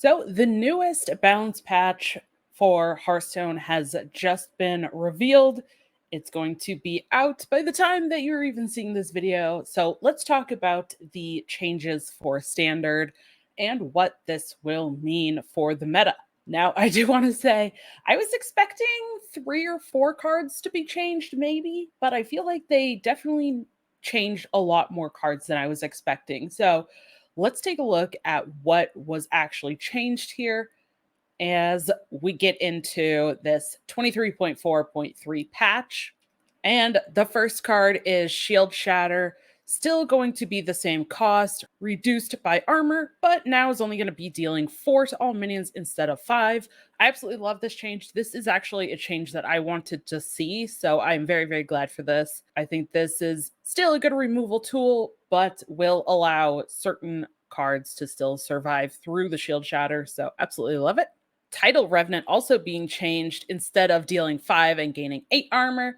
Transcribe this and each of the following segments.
So the newest balance patch for Hearthstone has just been revealed. It's going to be out by the time that you're even seeing this video. So let's talk about the changes for standard and what this will mean for the meta. Now, I do want to say I was expecting 3 or 4 cards to be changed, maybe, but I feel like they definitely changed a lot more cards than I was expecting. So let's take a look at what was actually changed here as we get into this 23.4.3 patch. And the first card is Shield Shatter, still going to be the same cost, reduced by armor, but now is only going to be dealing 4 to all minions instead of 5. I absolutely love this change. This is actually a change that I wanted to see, so I'm very, very glad for this. I think this is still a good removal tool, but will allow certain cards to still survive through the Shield Shatter, so absolutely love it. Title Revenant also being changed. Instead of dealing 5 and gaining 8 armor,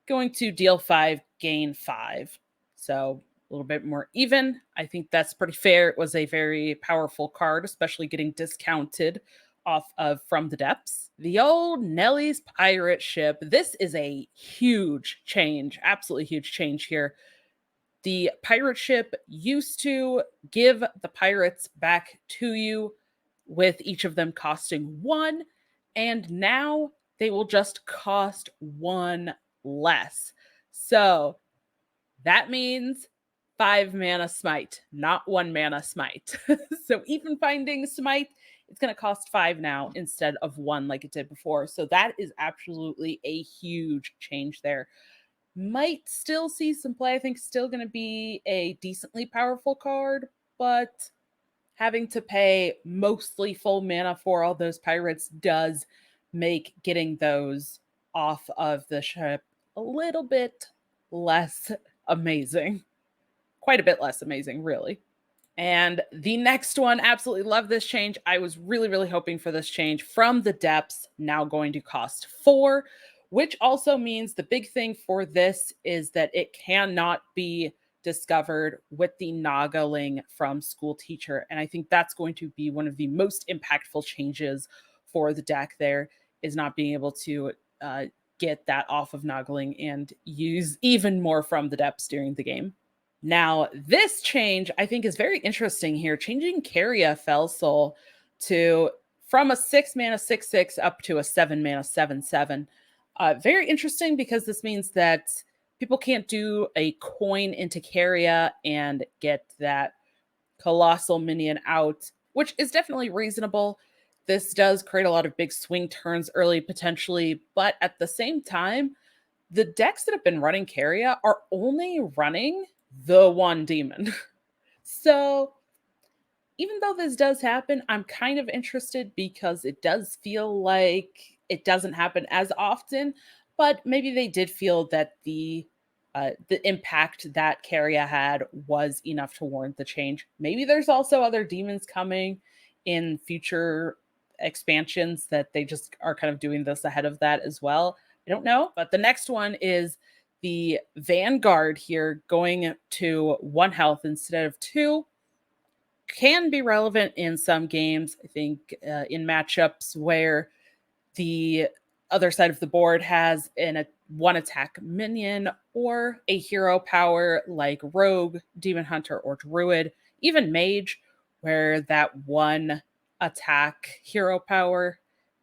going to deal 5, gain 5. So a little bit more even. I think that's pretty fair. It was a very powerful card, especially getting discounted off of From the Depths. The old Nelly's pirate ship. This is a huge change, absolutely huge change here. The pirate ship used to give the pirates back to you with each of them costing 1, and now they will just cost 1 less. So that means 5 mana Smite, not 1 mana Smite. So even finding Smite, it's going to cost 5 now instead of 1 like it did before. So that is absolutely a huge change there. Might still see some play. I think still going to be a decently powerful card, but having to pay mostly full mana for all those pirates does make getting those off of the ship a little bit less amazing. Quite a bit less amazing, really. And the next one, absolutely love this change. I was really, really hoping for this change. From the Depths, now going to cost 4, which also means the big thing for this is that it cannot be discovered with the Nagaling from School Teacher. And I think that's going to be one of the most impactful changes for the deck there, is not being able to get that off of Nagaling and use even more From the Depths during the game. Now, this change I think is very interesting here, changing Carria Fell Soul to from a 6 mana 6/6 up to a 7 mana 7/7. Very interesting because this means that people can't do a coin into Carria and get that colossal minion out, which is definitely reasonable. This does create a lot of big swing turns early potentially, but at the same time, the decks that have been running Carria are only running the one demon. So even though this does happen, I'm kind of interested because it does feel like it doesn't happen as often, but maybe they did feel that the impact that Carria had was enough to warrant the change. Maybe there's also other demons coming in future expansions that they just are kind of doing this ahead of that as well. I don't know, but the next one is the Vanguard here going to 1 health instead of 2. Can be relevant in some games. I think in matchups where the other side of the board has a 1 attack minion or a hero power like Rogue, Demon Hunter, or Druid, even Mage, where that 1 attack hero power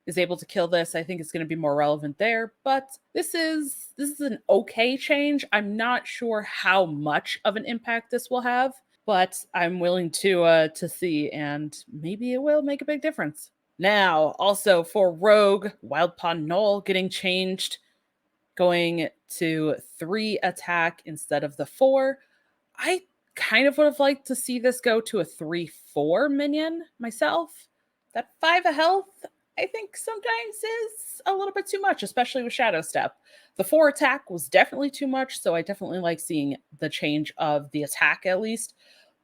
is able to kill this. I think it's going to be more relevant there, but this is an okay change. I'm not sure how much of an impact this will have, but I'm willing to see, and maybe it will make a big difference. Now, also for Rogue, Wild Pawn Knoll getting changed, going to 3 attack instead of the 4. I kind of would have liked to see this go to a 3/4 minion myself. That 5 of health, I think sometimes is a little bit too much, especially with Shadow Step. The 4 attack was definitely too much, so I definitely like seeing the change of the attack at least.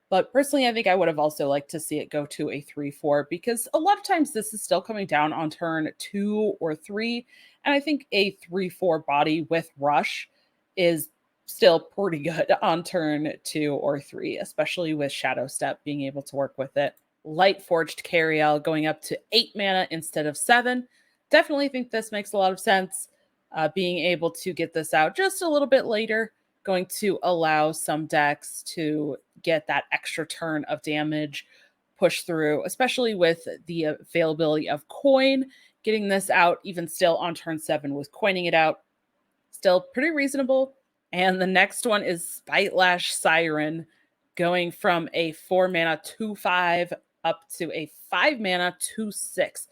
But personally, I think I would have also liked to see it go to a 3/4 because a lot of times this is still coming down on turn 2 or 3. And I think a 3/4 body with Rush is still pretty good on turn 2 or 3, especially with Shadow Step being able to work with it. Light Forged Cariel going up to 8 mana instead of 7. Definitely think this makes a lot of sense. Being able to get this out just a little bit later, going to allow some decks to get that extra turn of damage push through, especially with the availability of coin. Getting this out even still on turn 7 with coining it out, still pretty reasonable. And the next one is Spite Lash Siren, going from a 4 mana 2/5 up to a 5 mana 2/6.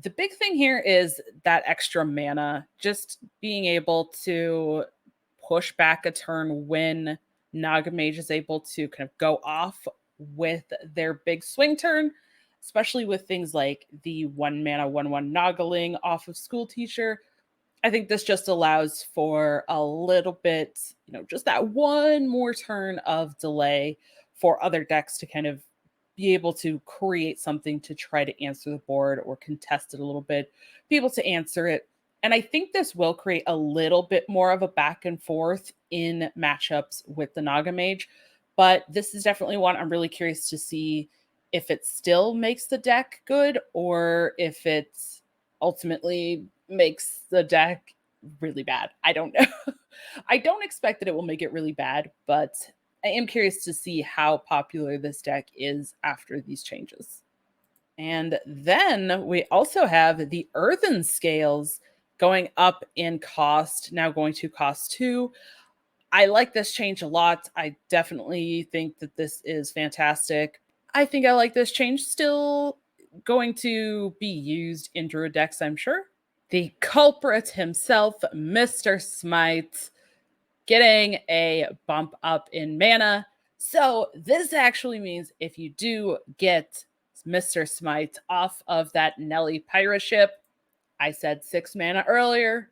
The big thing here is that extra mana, just being able to push back a turn when Nagamage is able to kind of go off with their big swing turn, especially with things like the 1 mana 1/1 Noggling off of School Teacher. I think this just allows for a little bit, just that one more turn of delay for other decks to kind of be able to create something to try to answer the board or contest it a little bit, be able to answer it. And I think this will create a little bit more of a back and forth in matchups with the Naga Mage. But this is definitely one I'm really curious to see if it still makes the deck good or if it ultimately makes the deck really bad. I don't know. I don't expect that it will make it really bad, but I am curious to see how popular this deck is after these changes. And then we also have the Earthen Scales going up in cost, now going to cost 2. I like this change a lot. I definitely think that this is fantastic. I think I like this change. Still going to be used in Druid decks, I'm sure. The culprit himself, Mr. Smite, getting a bump up in mana. So this actually means if you do get Mr. Smite off of that Nelly pirate ship, I said 6 mana earlier,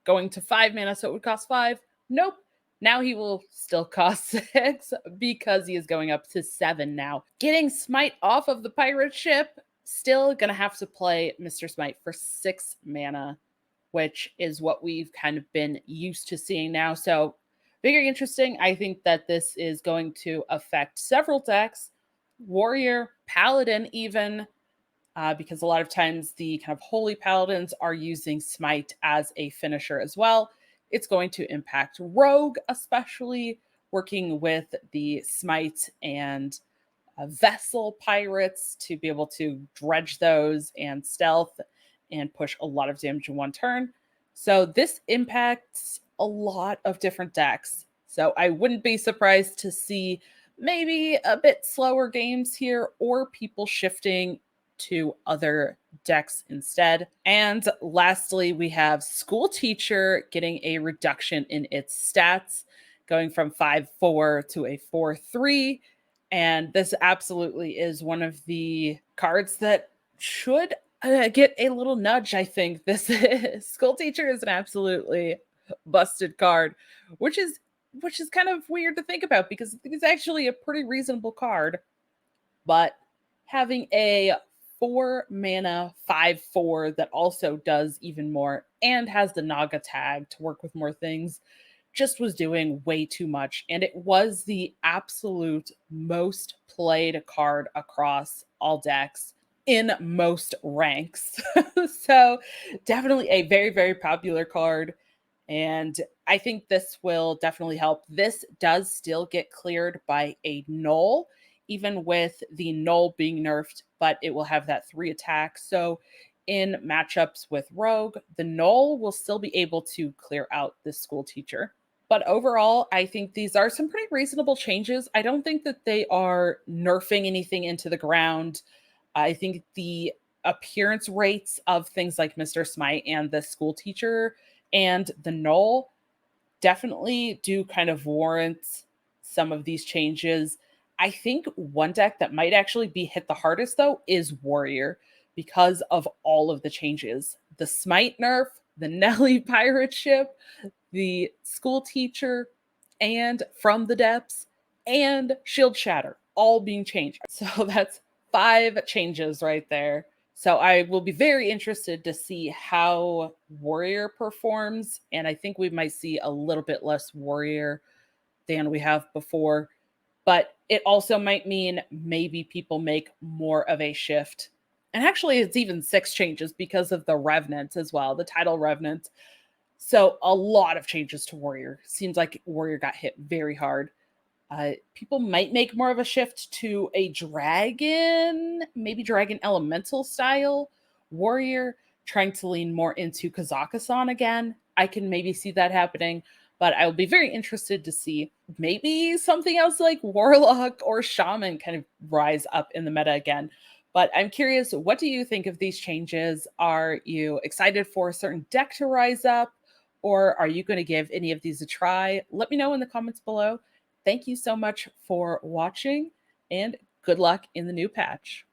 going to 5 mana, so it would cost 5. Nope. Now he will still cost 6 because he is going up to 7 now. Getting Smite off of the pirate ship, still going to have to play Mr. Smite for 6 mana, which is what we've kind of been used to seeing now. So very interesting. I think that this is going to affect several decks, Warrior, Paladin even, because a lot of times the kind of Holy Paladins are using Smite as a finisher as well. It's going to impact Rogue, especially working with the Smite and Vessel Pirates to be able to dredge those and stealth and push a lot of damage in one turn. So this impacts a lot of different decks. So I wouldn't be surprised to see maybe a bit slower games here or people shifting to other decks instead. And lastly, we have School Teacher getting a reduction in its stats, going from 5/4 to a 4/3. And this absolutely is one of the cards that should get a little nudge, I think. This is School Teacher is an absolutely busted card, which is kind of weird to think about because it's actually a pretty reasonable card. But having a 4 mana 5/4 that also does even more and has the Naga tag to work with more things just was doing way too much. And it was the absolute most played card across all decks in most ranks. So definitely a very, very popular card. And I think this will definitely help. This does still get cleared by a null, even with the null being nerfed, but it will have that 3 attack. So in matchups with Rogue, the null will still be able to clear out this School Teacher. But overall, I think these are some pretty reasonable changes. I don't think that they are nerfing anything into the ground. I think the appearance rates of things like Mr. Smite and the School Teacher and the null definitely do kind of warrant some of these changes. I think one deck that might actually be hit the hardest, though, is Warrior because of all of the changes. The Smite nerf, the Nelly pirate ship, the School Teacher, and From the Depths, and Shield Shatter, all being changed. So that's 5 changes right there. So I will be very interested to see how Warrior performs, and I think we might see a little bit less Warrior than we have before. But It also might mean maybe people make more of a shift. And actually, it's even 6 changes because of the Revenant as well, the title Revenant. So a lot of changes to Warrior. Seems like Warrior got hit very hard. People might make more of a shift to a dragon, maybe dragon elemental style warrior, trying to lean more into Kazakhstan again. I can maybe see that happening, but I will be very interested to see maybe something else like warlock or shaman kind of rise up in the meta again. But I'm curious, what do you think of these changes? Are you excited for a certain deck to rise up, or are you going to give any of these a try? Let me know in the comments below. Thank you so much for watching, and good luck in the new patch.